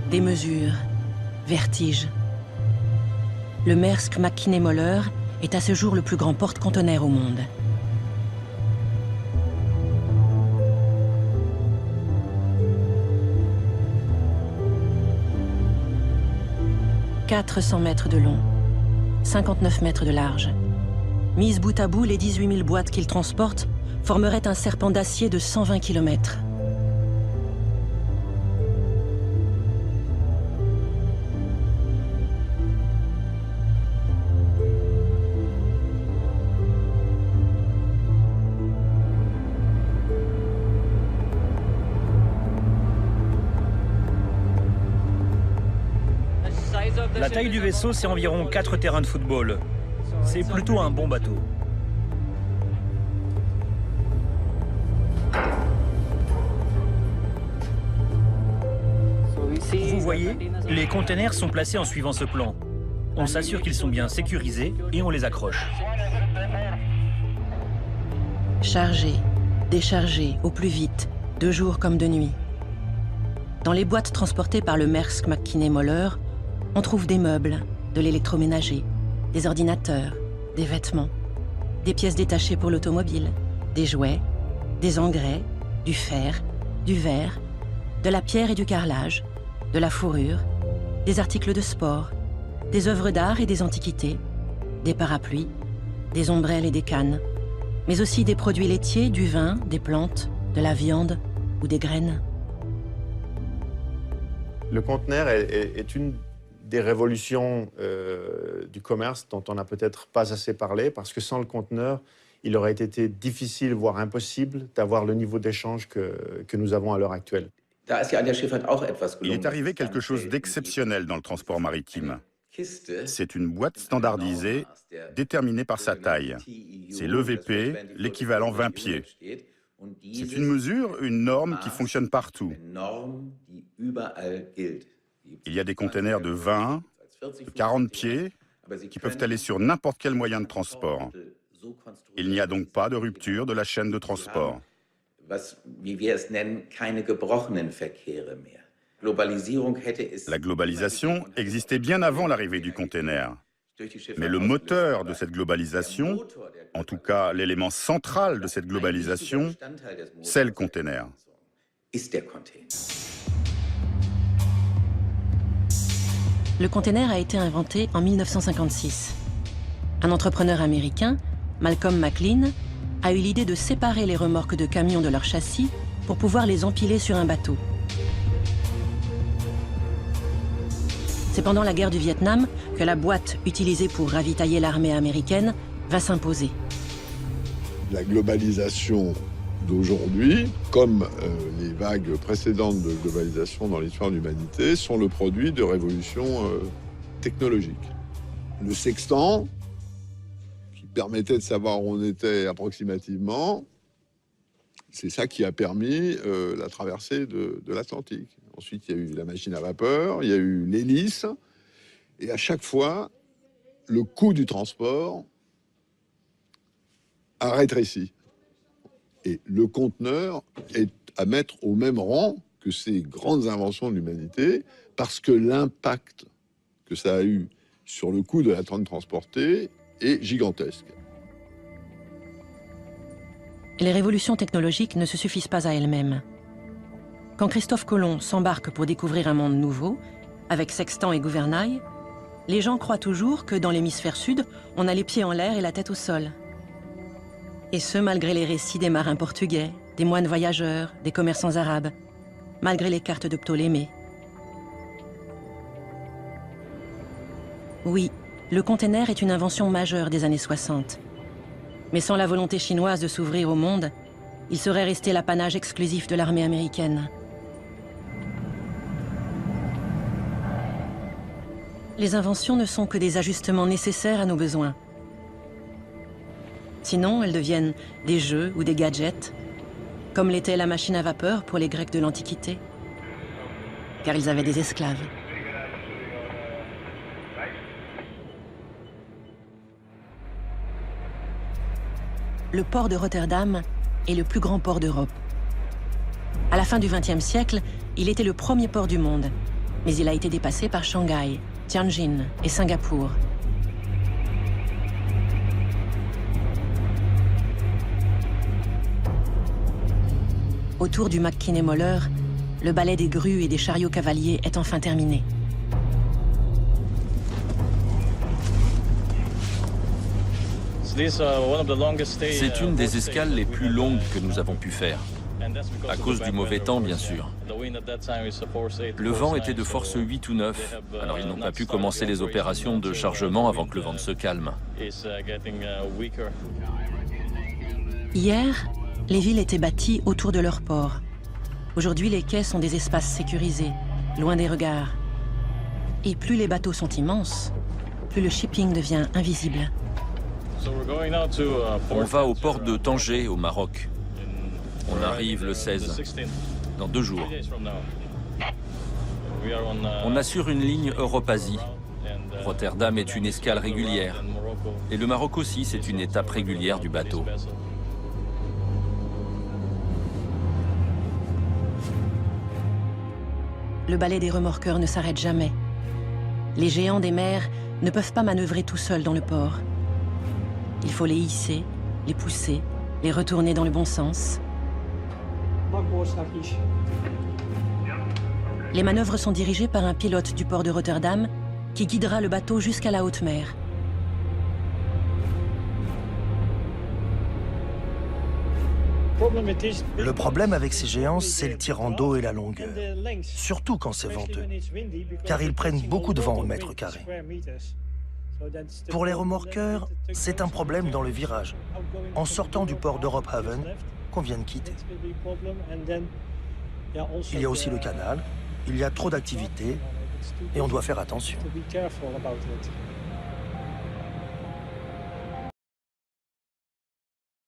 démesure, vertige. Le Maersk Mc-Kinney Møller est à ce jour le plus grand porte-conteneurs au monde. « 400 mètres de long, 59 mètres de large. Mises bout à bout, les 18 000 boîtes qu'il transporte formeraient un serpent d'acier de 120 km. La taille du vaisseau, c'est environ 4 terrains de football. C'est plutôt un bon bateau. Vous voyez, les containers sont placés en suivant ce plan. On s'assure qu'ils sont bien sécurisés et on les accroche. Chargé, déchargé, au plus vite, de jour comme de nuit. Dans les boîtes transportées par le Maersk Mc-Kinney Møller, on trouve des meubles, de l'électroménager, des ordinateurs, des vêtements, des pièces détachées pour l'automobile, des jouets, des engrais, du fer, du verre, de la pierre et du carrelage, de la fourrure, des articles de sport, des œuvres d'art et des antiquités, des parapluies, des ombrelles et des cannes, mais aussi des produits laitiers, du vin, des plantes, de la viande ou des graines. Le conteneur est une des révolutions du commerce dont on n'a peut-être pas assez parlé, parce que sans le conteneur, il aurait été difficile, voire impossible, d'avoir le niveau d'échange que nous avons à l'heure actuelle. Il est arrivé quelque chose d'exceptionnel dans le transport maritime. C'est une boîte standardisée, déterminée par sa taille. C'est l'EVP, l'équivalent 20 pieds. C'est une mesure, une norme qui fonctionne partout. Il y a des containers de 20, de 40 pieds qui peuvent aller sur n'importe quel moyen de transport. Il n'y a donc pas de rupture de la chaîne de transport. La globalisation existait bien avant l'arrivée du container. Mais le moteur de cette globalisation, en tout cas l'élément central de cette globalisation, c'est le container. Le container a été inventé en 1956. Un entrepreneur américain, Malcolm McLean, a eu l'idée de séparer les remorques de camions de leur châssis pour pouvoir les empiler sur un bateau. C'est pendant la guerre du Vietnam que la boîte utilisée pour ravitailler l'armée américaine va s'imposer. La globalisation d'aujourd'hui, comme les vagues précédentes de globalisation dans l'histoire de l'humanité, sont le produit de révolutions technologiques. Le sextant, qui permettait de savoir où on était approximativement, c'est ça qui a permis la traversée de l'Atlantique. Ensuite, il y a eu la machine à vapeur, il y a eu l'hélice, et à chaque fois, le coût du transport a rétréci. Et le conteneur est à mettre au même rang que ces grandes inventions de l'humanité, parce que l'impact que ça a eu sur le coût de la tonne transportée est gigantesque. Les révolutions technologiques ne se suffisent pas à elles-mêmes. Quand Christophe Colomb s'embarque pour découvrir un monde nouveau, avec sextant et gouvernail, les gens croient toujours que dans l'hémisphère sud, on a les pieds en l'air et la tête au sol. Et ce, malgré les récits des marins portugais, des moines voyageurs, des commerçants arabes, malgré les cartes de Ptolémée. Oui, le container est une invention majeure des années 60. Mais sans la volonté chinoise de s'ouvrir au monde, il serait resté l'apanage exclusif de l'armée américaine. Les inventions ne sont que des ajustements nécessaires à nos besoins. Sinon, elles deviennent des jeux ou des gadgets, comme l'était la machine à vapeur pour les Grecs de l'Antiquité, car ils avaient des esclaves. Le port de Rotterdam est le plus grand port d'Europe. À la fin du XXe siècle, il était le premier port du monde, mais il a été dépassé par Shanghai, Tianjin et Singapour. Autour du McKinney Moller, le ballet des grues et des chariots cavaliers est enfin terminé. C'est une des escales les plus longues que nous avons pu faire, à cause du mauvais temps, bien sûr. Le vent était de force 8 ou 9, alors ils n'ont pas pu commencer les opérations de chargement avant que le vent se calme. Hier, les villes étaient bâties autour de leurs ports. Aujourd'hui, les quais sont des espaces sécurisés, loin des regards. Et plus les bateaux sont immenses, plus le shipping devient invisible. On va au port de Tanger, au Maroc. On arrive le 16, dans 2 jours. On assure une ligne Europe-Asie. Rotterdam est une escale régulière. Et le Maroc aussi, c'est une étape régulière du bateau. Le balai des remorqueurs ne s'arrête jamais. Les géants des mers ne peuvent pas manœuvrer tout seuls dans le port. Il faut les hisser, les pousser, les retourner dans le bon sens. Les manœuvres sont dirigées par un pilote du port de Rotterdam qui guidera le bateau jusqu'à la haute mer. Le problème avec ces géants, c'est le tirant d'eau et la longueur, surtout quand c'est venteux, car ils prennent beaucoup de vent au mètre carré. Pour les remorqueurs, c'est un problème dans le virage, en sortant du port d'Europe Haven qu'on vient de quitter. Il y a aussi le canal, il y a trop d'activités et on doit faire attention.